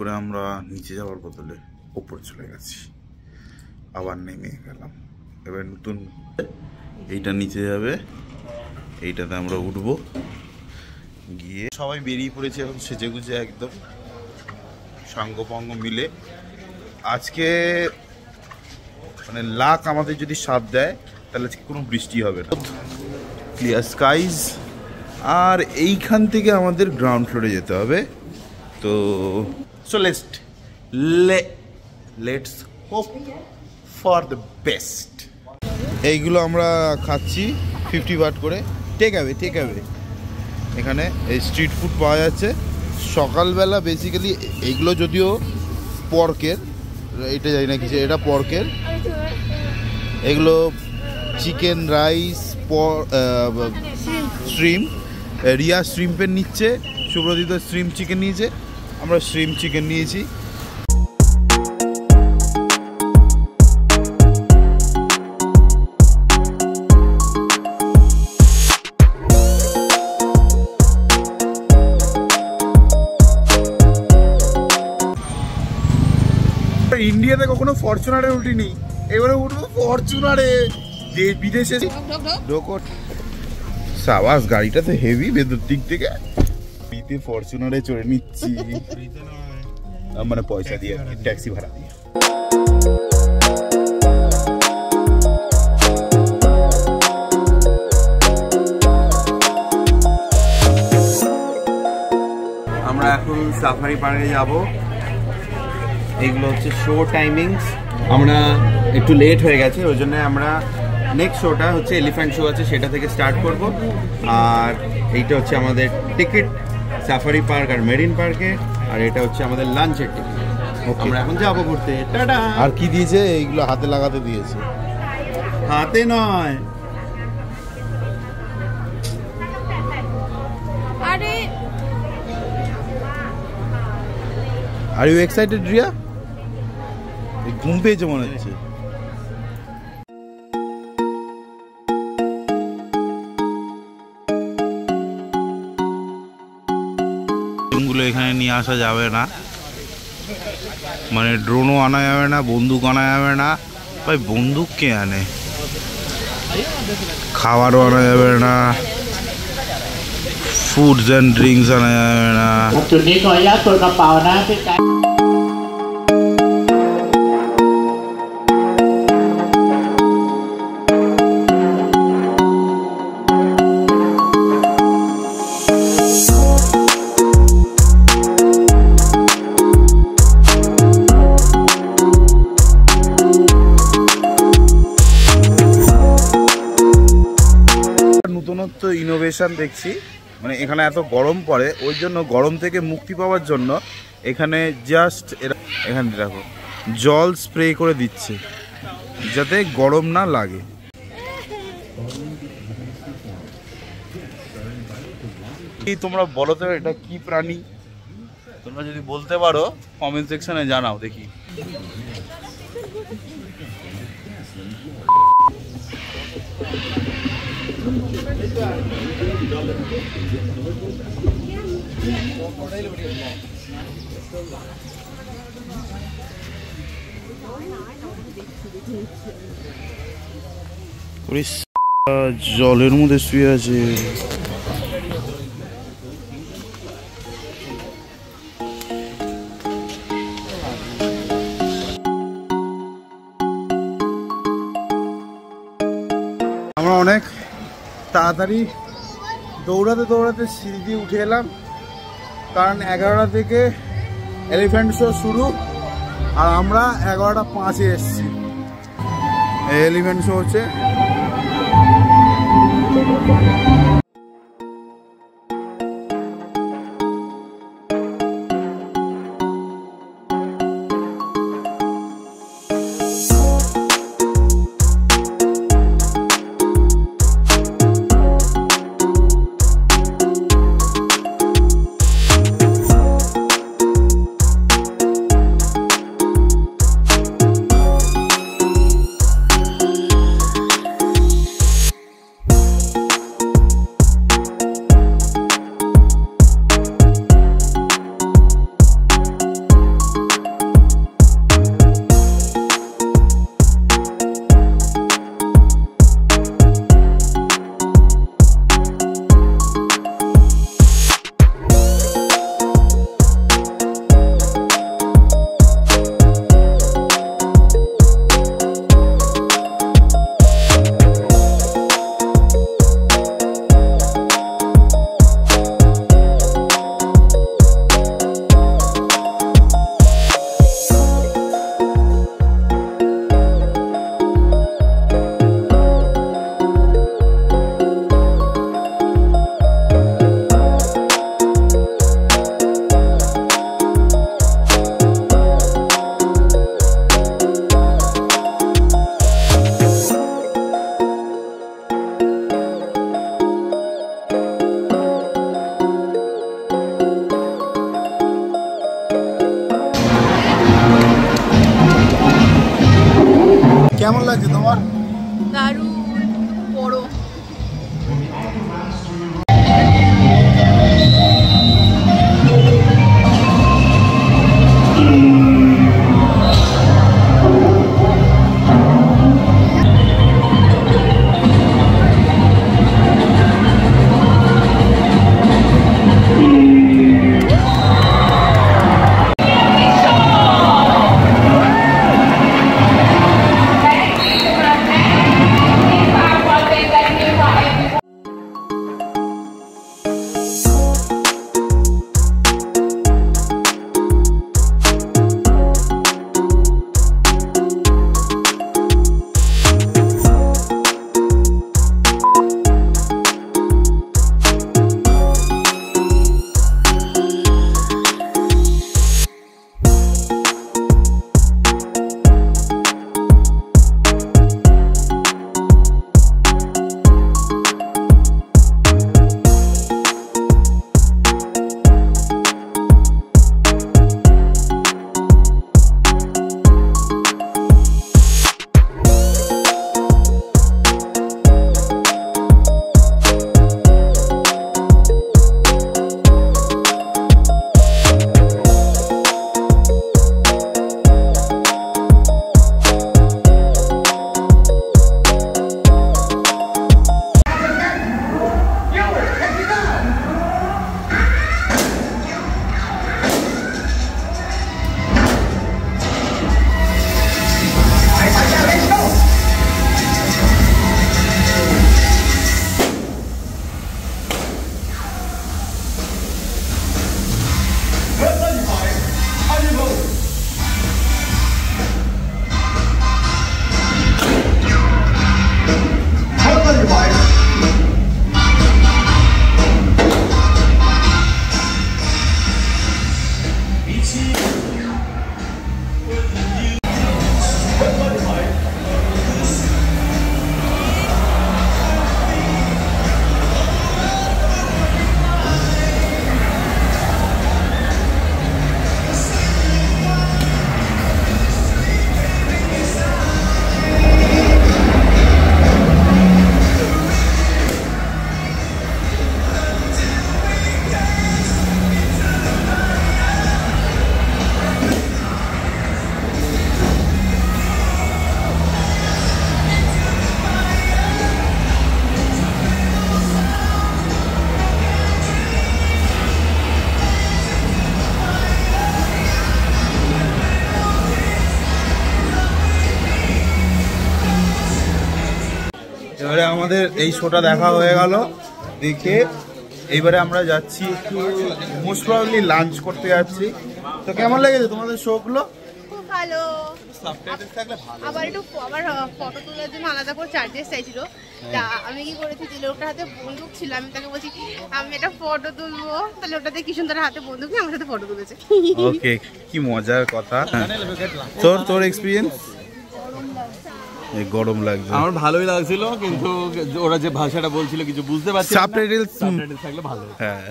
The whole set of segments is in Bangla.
করে আমরা নিচে যাওয়ার বদলে ওপর চলে গেছি, আবার নেমে গেলাম। এবার নতুন এইটা নিচে যাবে, এইটাতে আমরা উঠবো, গিয়ে সবাই বেরিয়ে পড়েছে এখন সেজে গুজে একদম সাঙ্গ পাঙ্গ মিলে। আজকে মানে লাক আমাদের যদি সাথ দেয় তাহলে কোনো বৃষ্টি হবে না, ক্লিয়ার স্কাইজ। আর এইখান থেকে আমাদের গ্রাউন্ড ফ্লোরে যেতে হবে। তো so let's hope for the best. এইগুলো আমরা খাচ্ছি 50 বাট করে, টেক অ্যাওয়ে। এখানে এই স্ট্রিট ফুড পাওয়া যাচ্ছে সকালবেলা। বেসিক্যালি এইগুলো যদিও পর্কের, এটা জানি না কিছু, এটা পর্কের। এগুলো চিকেন রাইস, স্ট্রিম, রিয়া শ্রিম্পের নিচ্ছে, সুব্রজিৎ স্ট্রিম চিকেন নিয়েছে, আমরা স্ট্রিম চিকেন নিয়েছি। ইন্ডিয়াতে কখনো ফরচুনারে উঠিনি, এবারে উঠবো ফরচুনারে। যে বিদেশে সাবাস, গাড়িটা তো হেভি ভেতর দিক থেকে। বিতে ফরচুনারে চড়ে নিচ্ছি, মানে পয়সা দিয়ে, ট্যাক্সি ভাড়া দিয়ে। আমরা এখন সাফারি পার্কে যাব। এগুলো হচ্ছে শো টাইমিংস। আমরা একটু লেট হয়ে গেছে, ওই জন্য আমরা নেক্সট শোটা হচ্ছে এলিফ্যান্ট শো আছে, সেটা থেকে স্টার্ট করব। আর এইটা হচ্ছে আমাদের টিকিট সাফারি পার্ক আর মেরিন পার্কে, আর এটা হচ্ছে আমাদের লাঞ্চের টিকিট। আমরা এখন যাবো ঘুরতে। টাটা। আর কি দিয়েছে? এইগুলো হাতে লাগাতে দিয়েছে। হাতে নয়, আরে আর ইউ এক্সাইটেড রিয়া? ঘুম পেয়েছে মনে হচ্ছে। ড্রোনগুলো এখানে নিয়ে আসা যাবে না, মানে ড্রোনও আনা যাবে না, বন্দুক আনা যাবে না। ভাই বন্দুক কে আনে? খাবারও আনা যাবে না, ফুডস অ্যান্ড ড্রিঙ্কস আনা যাবে না।จุดนี้ขออนุญาตตรวจกระเป๋านะพี่ไก่ নতুনত্ব ইনোভেশন দেখছি, মানে এখানে এত গরম পড়ে, ওই জন্য গরম থেকে মুক্তি পাওয়ার জন্য এখানে জাস্ট এখানে দেখো জল স্প্রে করে দিচ্ছে যাতে গরম না লাগে। তোমরা বলো তো এটা কি প্রাণী? তোমরা যদি বলতে পারো কমেন্ট সেকশনে জানাও দেখি। জলের মধ্যে শুয়ে আছে। আমরা অনেক তাড়াতাড়ি দৌড়াতে সিঁড়ি দিয়ে উঠে এলাম, কারণ 11টা থেকে এলিফ্যান্ট শো শুরু, আর আমরা 11:05 এসেছি। এলিফ্যান্ট শো হচ্ছে। লাগছে তোমার? দারুণ বড়। এবারে আমাদের এই শোটা দেখা হয়ে গেল, দেখে এইবারে আমরা যাচ্ছি একটু মোস্ট প্রবাবলি লাঞ্চ করতে যাচ্ছি। তো কেমন লেগেছে তোমাদের শোগুলো? খুব ভালো। আবার একটু আবার ফটো তোলার জন্য আলাদা করে চার্জেস চাইছিল। তা আমি কি করেছি, যে লোকটার হাতে বন্দুক ছিল, আমি তাকে বলছি আমি একটা ফটো তুলবো, তাহলে ওটাতে কি সুন্দর হাতে বন্দুক নিয়ে আমার সাথে ফটো তুলেছে। ওকে, কি মজার কথা। তোর এক্সপিরিয়েন্স? গরম লাগছে। আমার ভালোই লাগছিল, কিন্তু ওরা যে ভাষাটা বলছিল কিছু বুঝতে পারছি না। সাবটাইটেলস থাকলে ভালো। হ্যাঁ।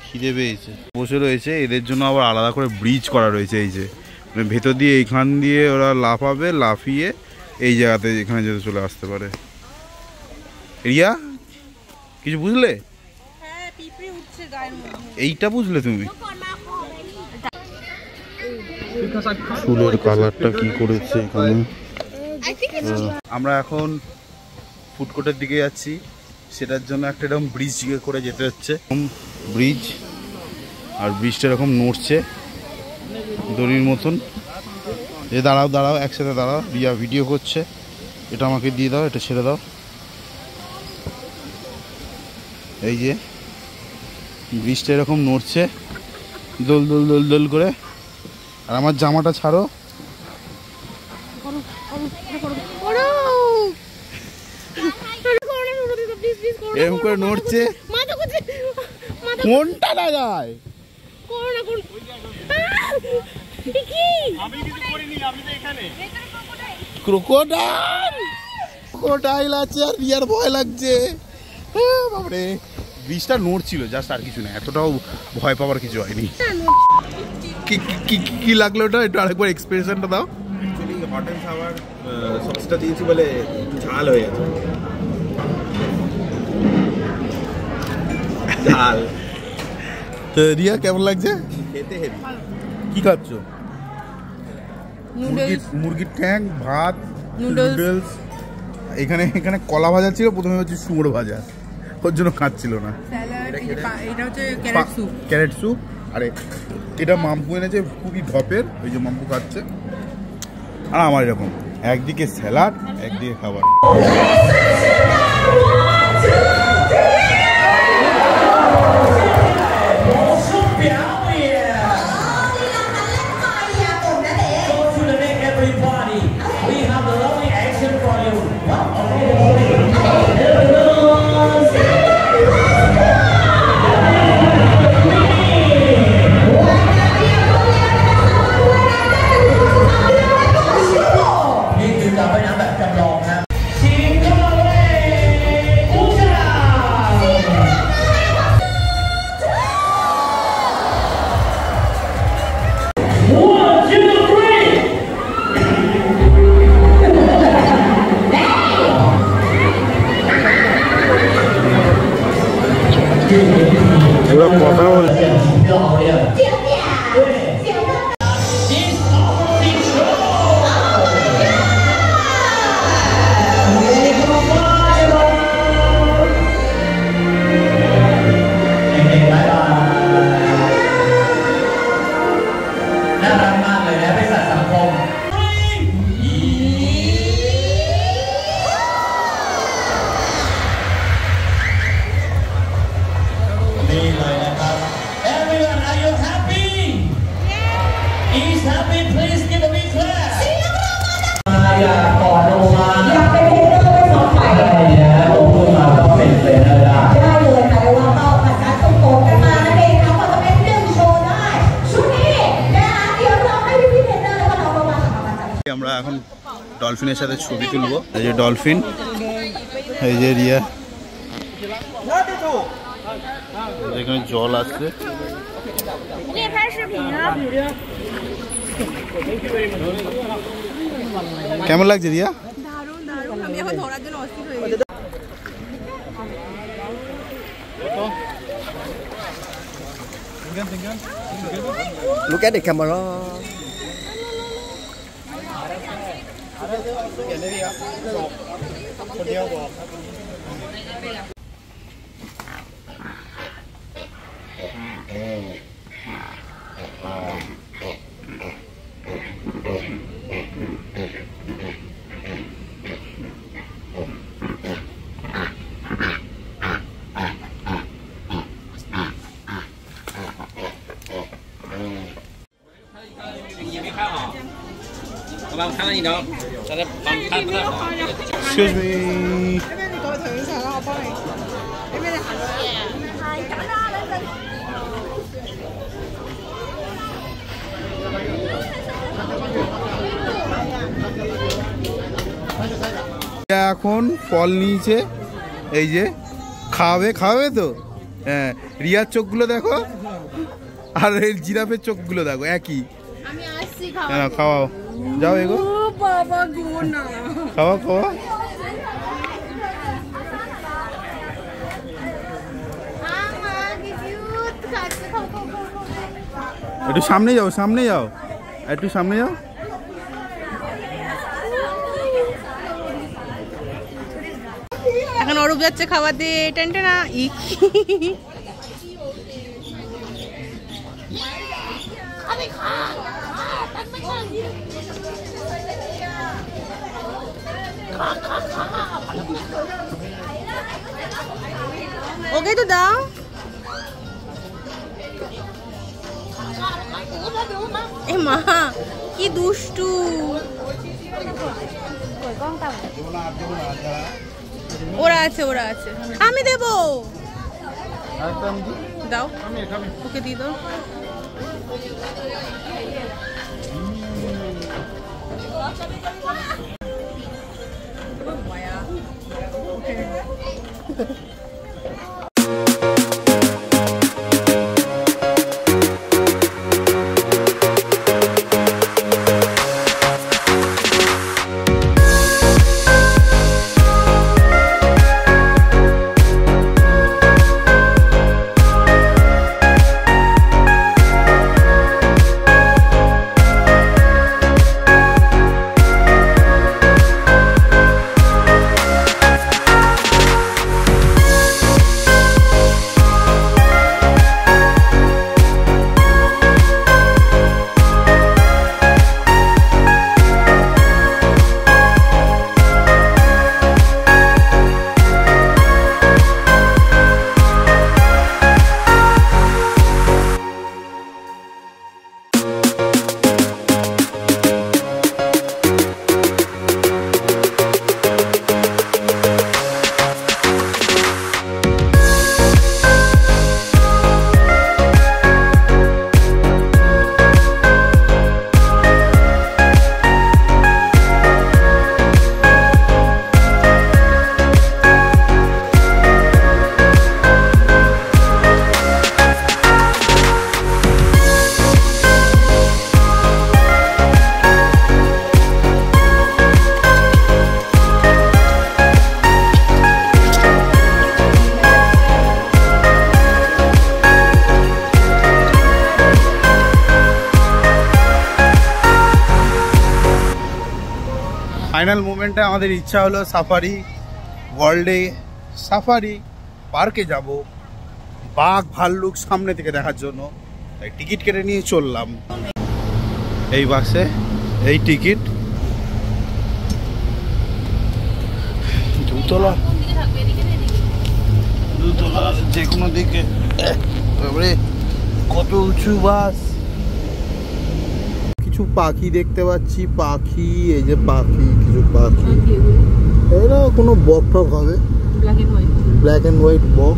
খিদে পেয়েছে, বসে রয়েছে। এদের জন্য আবার আলাদা করে ব্রিজ করা রয়েছে, এই যে ভেতর দিয়ে এইখান দিয়ে ওরা লাফাবে, লাফিয়ে এই জায়গাতে এখানে যেতে চলে আসতে পারে। রিয়া কিছু বুঝলে? এইটা বুঝলে তুমি? চুলের কালারটা কি করেছে এখানে। আমরা এখন ফুড কোর্টের দিকে যাচ্ছি, সেটার জন্য একটা এরকম ব্রিজ করে যেতে হচ্ছে। ব্রিজ, আর ব্রিজটা এরকম নড়ছে দড়ির মতন। এ দাঁড়াও দাঁড়াও, একসাথে দাঁড়াও। রিয়া ভিডিও করছে, এটা আমাকে দিয়ে দাও, এটা ছেড়ে দাও। এই যে ব্রিজটা এরকম নড়ছে দোল দোল দোল দোল করে। আর আমার জামাটা ছাড়ো। এরকম করে নড়ছে, কোনটা না যায় ক্রোকোডাইল আছে আর রিয়ার ভয় লাগছে। বাপরে বীজটা নড়ছিল জাস্ট, আর কিছু না, এতটাও ভয় পাওয়ার কিছু হয়নি। কি লাগলো ওটা, একটু আরেকবার এক্সপ্রেশনটা দাও। অ্যাকচুয়ালি হট অ্যান্ড সাওয়ার সসটা দিয়েছি বলে ঝাল হয়ে গেছে। ঝাল। তো রিয়া কেমন লাগছে খেতে? হেভি। কি খাচ্ছ? মুরগির ঠ্যাং, ভাত, নুডলস। এখানে কলা ভাজা ছিল, প্রথমে হচ্ছে শুয়োর ভাজা, ওর জন্য খাচ্ছিল না। Carrot soup. আরে এটা মাম্পু এনেছে খুবই ঢপের, ওই যে মাম্পু খাচ্ছে। আর আমার এরকম একদিকে স্যালাড, একদিকে খাবার। আমরা এখন ডলফিনের সাথে ছবি তুলবো। এই যে ডলফিন, এই যে রিয়া, এখানে জল আসছে। কেমন লাগছে Riya? Look at the camera. Excuse me. এখন ফল নিয়েছে, এই যে খাওয়াবে তো। হ্যাঁ, রিয়ার চোখগুলো দেখো আর এই জিরাফের চোখগুলো দেখো একই। হ্যাঁ খাওয়াও, যাও এগো, খাওয়া। একটু সামনে যাও, একটু সামনে যাও। এখন অরূপ যাচ্ছে খাবার দিয়ে টেন্টে না। ওকে তো দাও। মা কি দুষ্টু। ওরা আছে আমি দেবো, দাও ওকে দিয়ে দাও। ফাইনাল মোমেন্টে আমাদের ইচ্ছা হলো সাফারি ওয়ার্ল্ডে সাফারি পার্কে যাব বাঘ ভাল্লুক সামনে থেকে দেখার জন্য, তাই টিকিট কেটে নিয়ে চললাম। এই বাসে এই টিকিট দুতলা যে কোনো দিকে, কত উঁচু বাস। কিছু পাখি দেখতে পাচ্ছি, পাখি এই যে পাখি, কিছু পাখি এরা কোনো বক টক হবে, ব্ল্যাক অ্যান্ড হোয়াইট বক।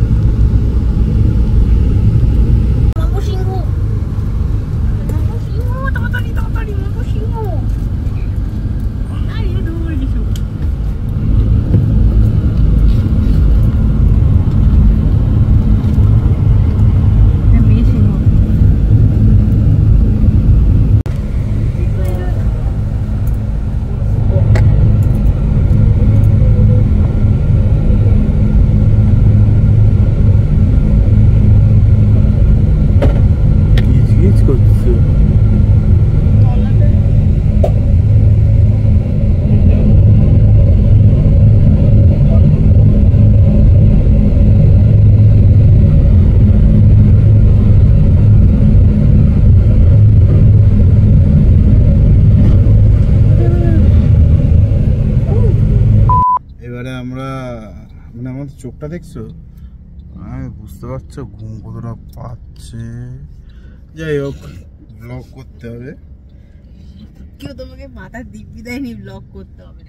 আমার চোখটা দেখছো, বুঝতে পারছো ঘুম কতটা পাচ্ছে। যাই হোক ব্লগ করতে হবে, কেউ তোমাকে মাথার দিব্যি দেয়নি ব্লগ করতে হবে,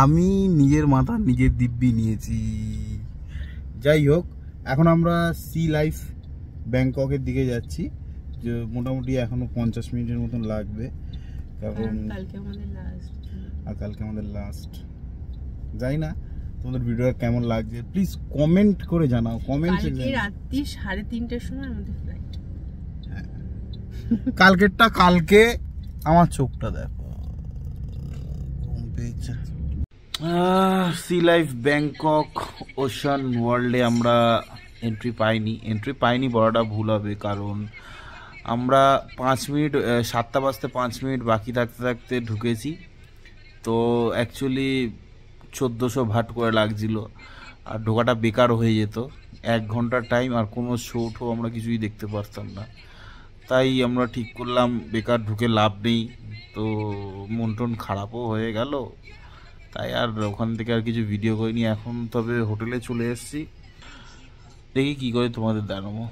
আমি নিজের মাথার নিজের দিব্যি নিয়েছি। যাই হোক এখন আমরা সি লাইফ ব্যাংককের দিকে যাচ্ছি, যে মোটামুটি এখনো 50 মিনিটের মতন লাগবে, কারণ কালকে আমাদের লাস্ট। যাই না তোমাদের ভিডিওটা কেমন লাগছে প্লিজ কমেন্ট করে জানাও। কমেন্টে রাত্রি 3:30টার সময় আমাদের ফ্লাইট। কালকেরটা কালকে, আমার চোখটা দেখো ঘুম পেয়েছে। সি লাইফ ব্যাংকক ওশান ওয়ার্ল্ডে আমরা এন্ট্রি পাইনি বলাটা ভুল হবে, কারণ আমরা 5 মিনিট 7টা বাজতে 5 মিনিট বাকি থাকতে থাকতে ঢুকেছি। তো অ্যাকচুয়ালি 1400 ভাট করে লাগছিল, আর ঢোকাটা বেকার হয়ে যেত। 1 ঘন্টার টাইম আর কোনো শো আমরা কিছুই দেখতে পারতাম না, তাই আমরা ঠিক করলাম বেকার ঢুকে লাভ নেই। তো মন টন খারাপও হয়ে গেল, তাই আর ওখান থেকে আর কিছু ভিডিও করিনি। এখন তবে হোটেলে চলে এসেছি, দেখি কী করে তোমাদের জানাবো।